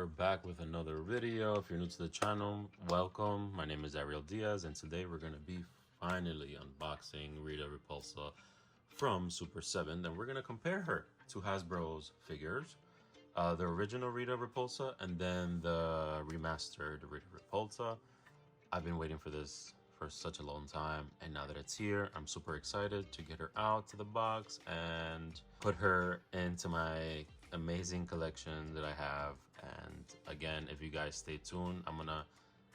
are back with another video. If you're new to the channel, welcome. My name is Ariel Diaz, and today we're going to be finally unboxing Rita Repulsa from Super 7. And we're going to compare her to Hasbro's figures. The original Rita Repulsa and then the remastered Rita Repulsa. I've been waiting for this for such a long time, and now that it's here, I'm super excited to get her out to the box and put her into my amazing collection that I have. And again, if you guys stay tuned, I'm gonna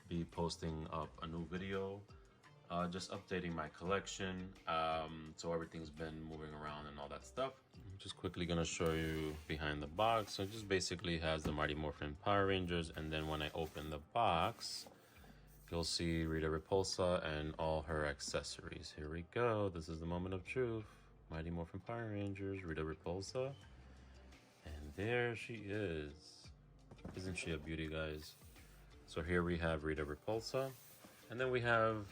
be posting up a new video just updating my collection, so everything's been moving around and all that stuff. I'm just quickly gonna show you behind the box. So it just basically has the Mighty Morphin Power Rangers, and then when I open the box, you'll see Rita Repulsa and all her accessories. Here we go. This is the moment of truth. Mighty Morphin Power Rangers, Rita Repulsa. And there she is. Isn't she a beauty, guys? So here we have Rita Repulsa. And then we have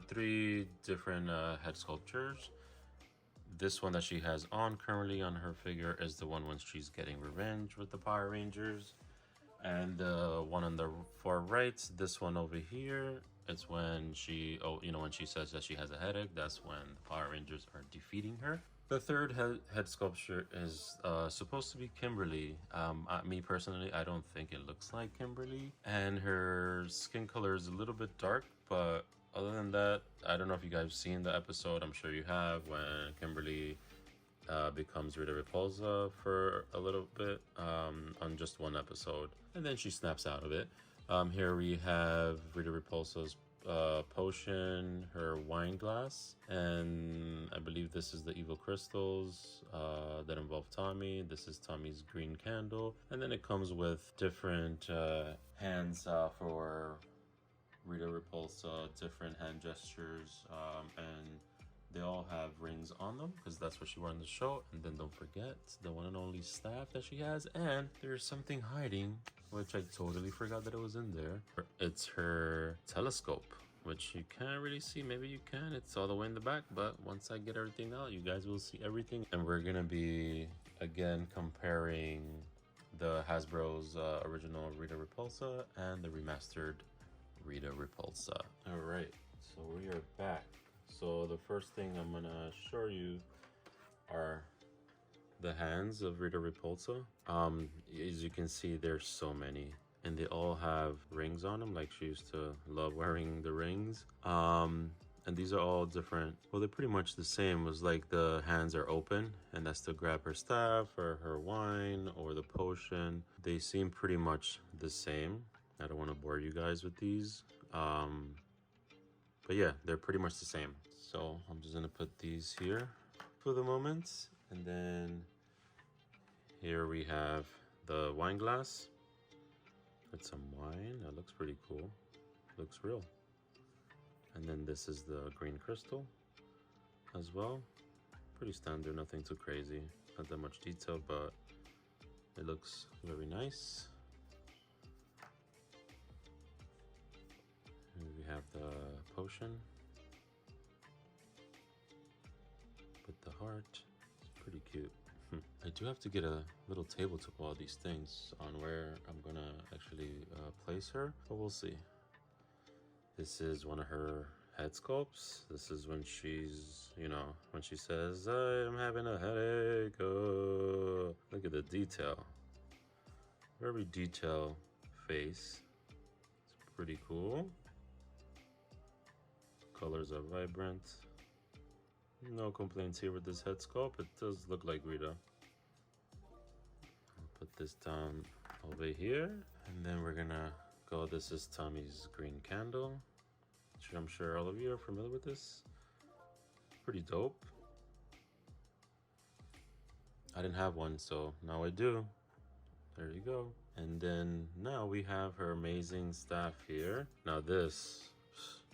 three different head sculptures. This one that she has on currently on her figure is the one when she's getting revenge with the Power Rangers. And the one on the far right, this one over here, it's when she, when she says that she has a headache, that's when the Power Rangers are defeating her. The third head sculpture is supposed to be Kimberly. Me personally, I don't think it looks like Kimberly. And her skin color is a little bit dark, but other than that, I don't know if you guys have seen the episode, I'm sure you have, when Kimberly becomes Rita Repulsa for a little bit on just one episode, and then she snaps out of it. Here we have Rita Repulsa's potion, her wine glass, and I believe this is the evil crystals that involve Tommy. This is Tommy's green candle, and then it comes with different hands for Rita Repulsa, different hand gestures, and they all have rings on them because that's what she wore in the show. And then don't forget the one and only staff that she has. And there's something hiding, which I totally forgot that it was in there. It's her telescope, which you can't really see. Maybe you can. It's all the way in the back. But once I get everything out, you guys will see everything. And we're going to be, again, comparing the Hasbro's original Rita Repulsa and the remastered Rita Repulsa. All right, so we are back. So the first thing I'm gonna show you are the hands of Rita Repulsa. As you can see, there's so many, and they all have rings on them, like she used to love wearing the rings. And these are all different. Well, they're pretty much the same. It was like the hands are open, and that's to grab her staff or her wine or the potion. They seem pretty much the same. I don't want to bore you guys with these. But yeah, they're pretty much the same. So I'm just gonna put these here for the moment. And then here we have the wine glass. It's some wine, that looks pretty cool. Looks real. And then this is the green crystal as well. Pretty standard, nothing too crazy. Not that much detail, but it looks very nice. And we have the potion with the heart. It's pretty cute. I do have to get a little table to put all these things on where I'm gonna actually place her, but we'll see. This is one of her head sculpts. This is when she's, when she says, I am having a headache. Oh. Look at the detail. Very detailed face. It's pretty cool. Colors are vibrant. No complaints here with this head sculpt. It does look like Rita. I'll put this down over here. And then we're gonna go, this is Tommy's green candle, which I'm sure all of you are familiar with this. Pretty dope. I didn't have one, so now I do. There you go. And then now we have her amazing staff here. Now this,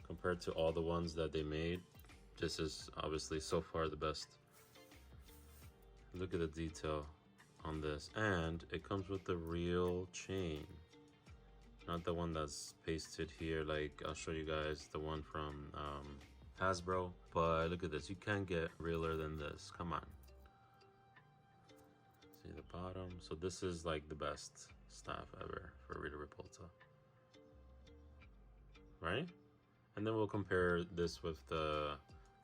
compared to all the ones that they made, this is obviously so far the best. Look at the detail on this. And it comes with the real chain. Not the one that's pasted here, like I'll show you guys the one from Hasbro. But look at this, you can't get realer than this, come on. See the bottom? So this is like the best staff ever right? And then we'll compare this with the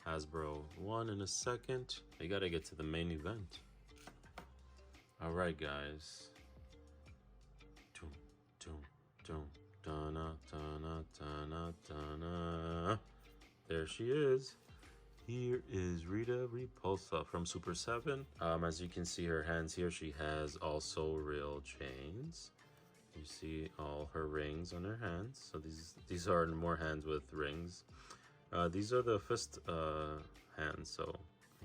Hasbro one in a second. We gotta get to the main event. All right, guys. Doom, doom, doom, dana, dana, dana, dana. There she is. Here is Rita Repulsa from Super 7. As you can see her hands here, she has also real chains. You see all her rings on her hands. So these are more hands with rings. These are the fist hands. So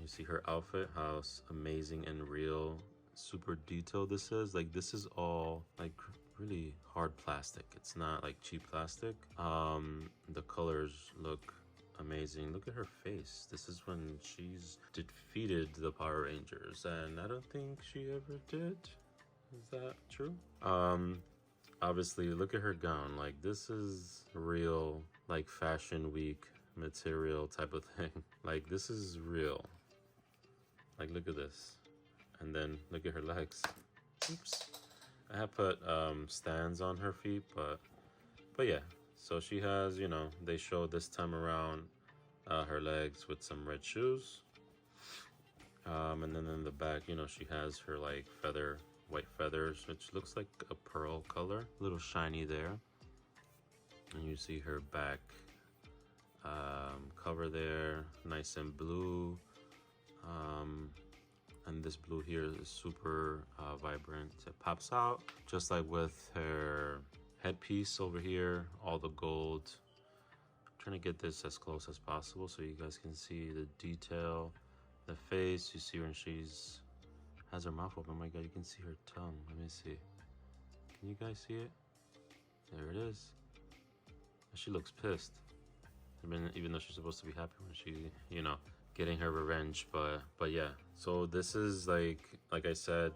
you see her outfit, how amazing and real, super detailed this is. Like this is all like really hard plastic. It's not like cheap plastic. The colors look amazing. Look at her face. This is when she's defeated the Power Rangers, and I don't think she ever did. Is that true? Obviously, look at her gown. Like this is real, like fashion week material type of thing. Like this is real. Like look at this, and then look at her legs. Oops, I have put stands on her feet, but yeah. So she has, you know, they showed this time around her legs with some red shoes. And then in the back, you know, she has her like white feathers, which looks like a pearl color, a little shiny there. And you see her back cover there, nice and blue. And this blue here is super vibrant. It pops out, just like with her headpiece over here, all the gold. I'm trying to get this as close as possible so you guys can see the detail. The face, you see when she's has her mouth open. Oh my god, you can see her tongue. Let me see. Can you guys see it? There it is. She looks pissed. I mean, even though she's supposed to be happy when she, you know, getting her revenge. But yeah. So this is like I said,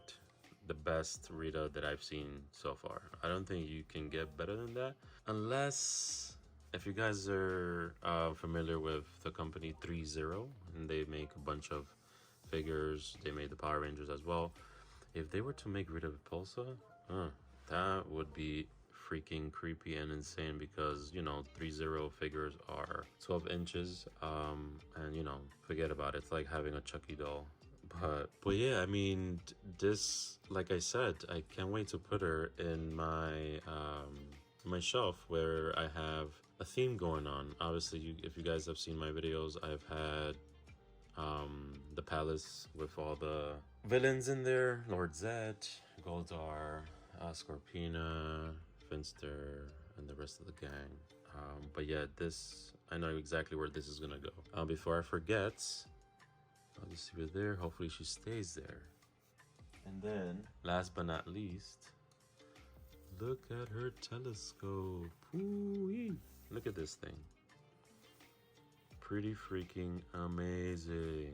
the best Rita that I've seen so far. I don't think you can get better than that, unless if you guys are familiar with the company 3-0, and they make a bunch of figures. They made the Power Rangers as well. If they were to make Rita Repulsa, that would be freaking creepy and insane, because you know 3-0 figures are 12 inches, and you know, forget about it. It's like having a Chucky doll. But yeah, I mean, this, like I said, I can't wait to put her in my shelf where I have a theme going on. Obviously, if you guys have seen my videos, I've had the palace with all the villains in there: Lord Zed, Goldar, Scorpina, Finster, and the rest of the gang. But yeah, this, I know exactly where this is gonna go. Before I forget, I'll just leave it there. Hopefully she stays there. And then, last but not least, look at her telescope. Ooh-wee. Look at this thing. Pretty freaking amazing.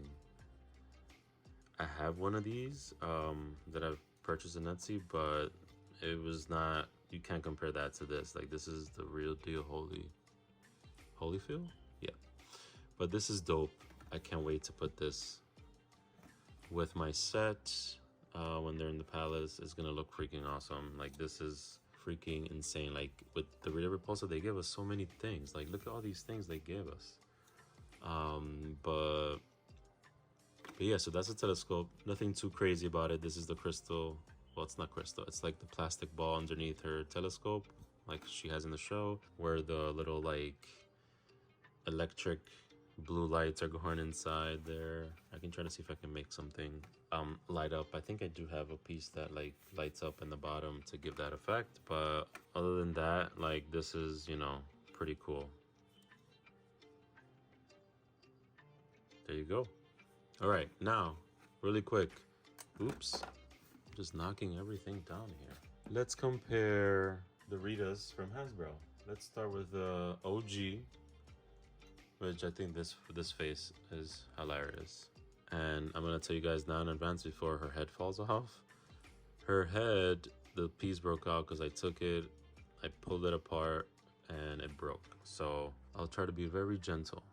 I have one of these that I've purchased in Etsy, but it was not, you can't compare that to this. Like this is the real deal. Holyfield? Yeah. But this is dope. I can't wait to put this with my set when they're in the palace. It's gonna look freaking awesome. Like this is freaking insane. Like with the Rita Repulsa, they give us so many things. Like look at all these things they gave us. But yeah, so that's a telescope. Nothing too crazy about it. This is the crystal. Well, it's not crystal. It's like the plastic ball underneath her telescope, like she has in the show, where the little like electric blue lights are going inside there. I can try to see if I can make something light up. I think I do have a piece that like lights up in the bottom to give that effect. But other than that, like this is, you know, pretty cool. There you go. All right, now, really quick. Oops, I'm just knocking everything down here. Let's compare the Ritas from Hasbro. Let's start with the OG, which I think this face is hilarious. And I'm gonna tell you guys now in advance before her head falls off. Her head, the piece broke out because I took it, I pulled it apart, and it broke. So I'll try to be very gentle.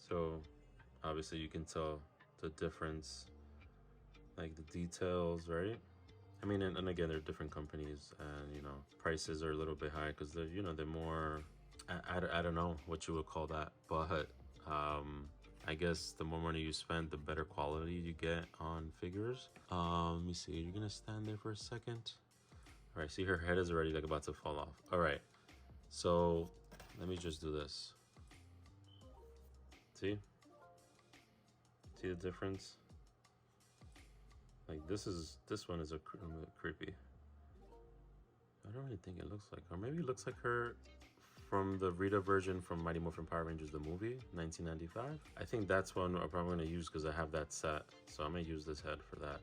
So obviously you can tell the difference, like the details, right? I mean, and again, they're different companies, and you know, prices are a little bit high because they're, you know, they're more, I don't know what you would call that, but I guess the more money you spend, the better quality you get on figures. Let me see, you're gonna stand there for a second. All right, see, her head is already like about to fall off. All right, so let me just do this. See the difference? Like this one is a creepy. I don't really think it looks like her. Maybe it looks like her from the Rita version from Mighty Morphin Power Rangers, the movie, 1995. I think that's one I'm probably gonna use because I have that set. So I'm gonna use this head for that.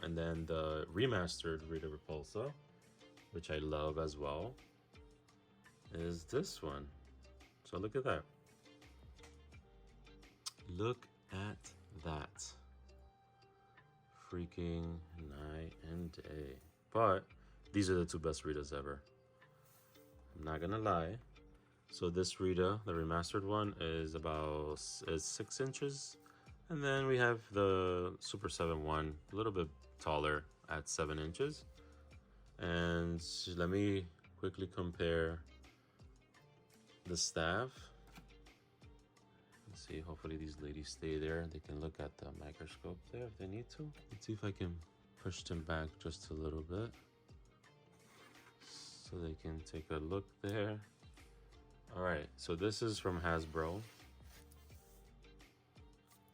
And then the remastered Rita Repulsa, which I love as well, is this one. So look at that. Look at that. Freaking night and day. But these are the two best Ritas ever. I'm not gonna lie. So this Rita, the remastered one, is 6 inches. And then we have the Super 7 one, a little bit taller at 7 inches. And let me quickly compare the staff. Let's see, hopefully these ladies stay there. They can look at the microscope there if they need to. Let's see if I can push them back just a little bit so they can take a look there. All right, so this is from Hasbro.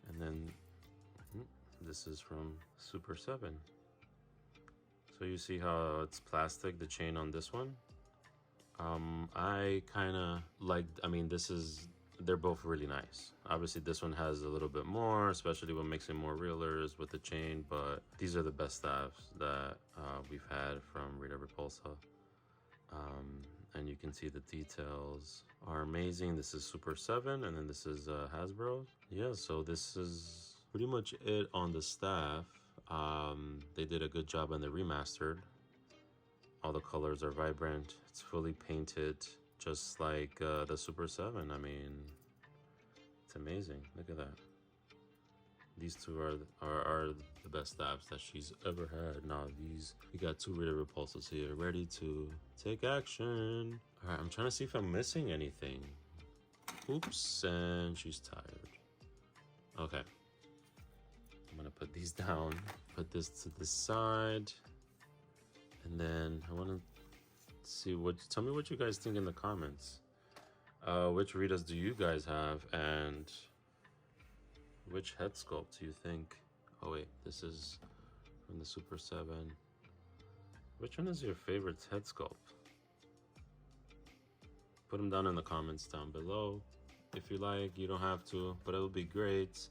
And then this is from Super 7. So you see how it's plastic, the chain on this one. I kind of like, I mean, they're both really nice. Obviously this one has a little bit more, especially what makes it more realers with the chain, but these are the best staffs that we've had from Rita Repulsa. And you can see the details are amazing. This is Super 7, and then this is Hasbro. Yeah, so this is pretty much it on the staff. They did a good job on the remastered. All the colors are vibrant. It's fully painted, just like the Super 7. I mean, it's amazing. Look at that. These two are the best staffs that she's ever had. Now we got two Rita Repulsas here, ready to take action. All right, I'm trying to see if I'm missing anything. Oops, and she's tired. Okay. I'm gonna put these down, put this to the side. And then I want to see tell me what you guys think in the comments. Which Ritas do you guys have, and which head sculpt do you think? Oh wait, this is from the Super 7. Which one is your favorite head sculpt? Put them down in the comments down below. If you like, you don't have to, but it would be great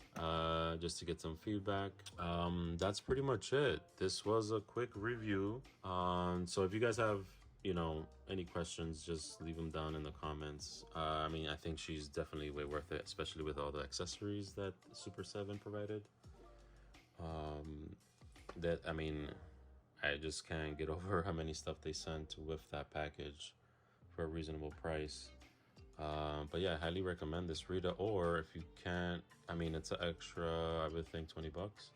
just to get some feedback. That's pretty much it. This was a quick review. So if you guys have, you know, any questions, just leave them down in the comments. I mean, I think she's definitely way worth it, especially with all the accessories that Super 7 provided. I mean, I just can't get over how many stuff they sent with that package for a reasonable price. But yeah, I highly recommend this Rita, or if you can't, I mean, it's an extra, I would think, 20 bucks.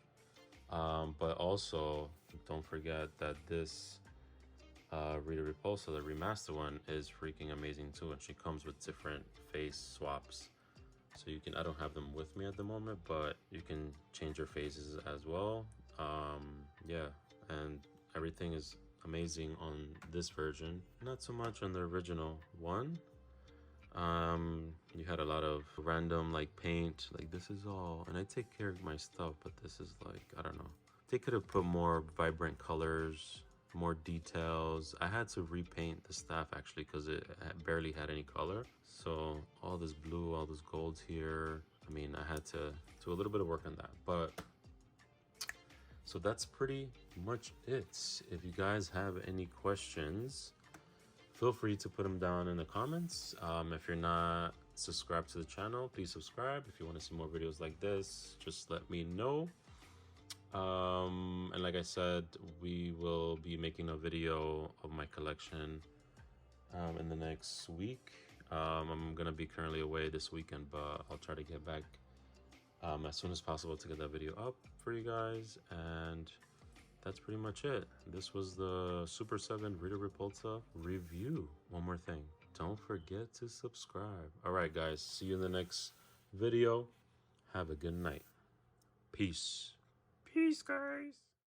But also, don't forget that this Rita Repulsa, the remaster one, is freaking amazing too, and she comes with different face swaps. So you can, I don't have them with me at the moment, but you can change your faces as well. Yeah, and everything is amazing on this version. Not so much on the original one. You had a lot of random like paint, like this is all, and I take care of my stuff, but this is like, I don't know. They could have put more vibrant colors, more details. I had to repaint the staff actually because it barely had any color. So all this blue, all this gold here, I mean, I had to do a little bit of work on that, but so that's pretty much it. If you guys have any questions, feel free to put them down in the comments. If you're not subscribed to the channel, please subscribe. If you want to see more videos like this, just let me know. And like I said, we will be making a video of my collection in the next week. I'm gonna be currently away this weekend, but I'll try to get back as soon as possible to get that video up for you guys. And that's pretty much it. This was the Super 7 Rita Repulsa review. One more thing, don't forget to subscribe. All right, guys, see you in the next video. Have a good night. Peace. Peace, guys.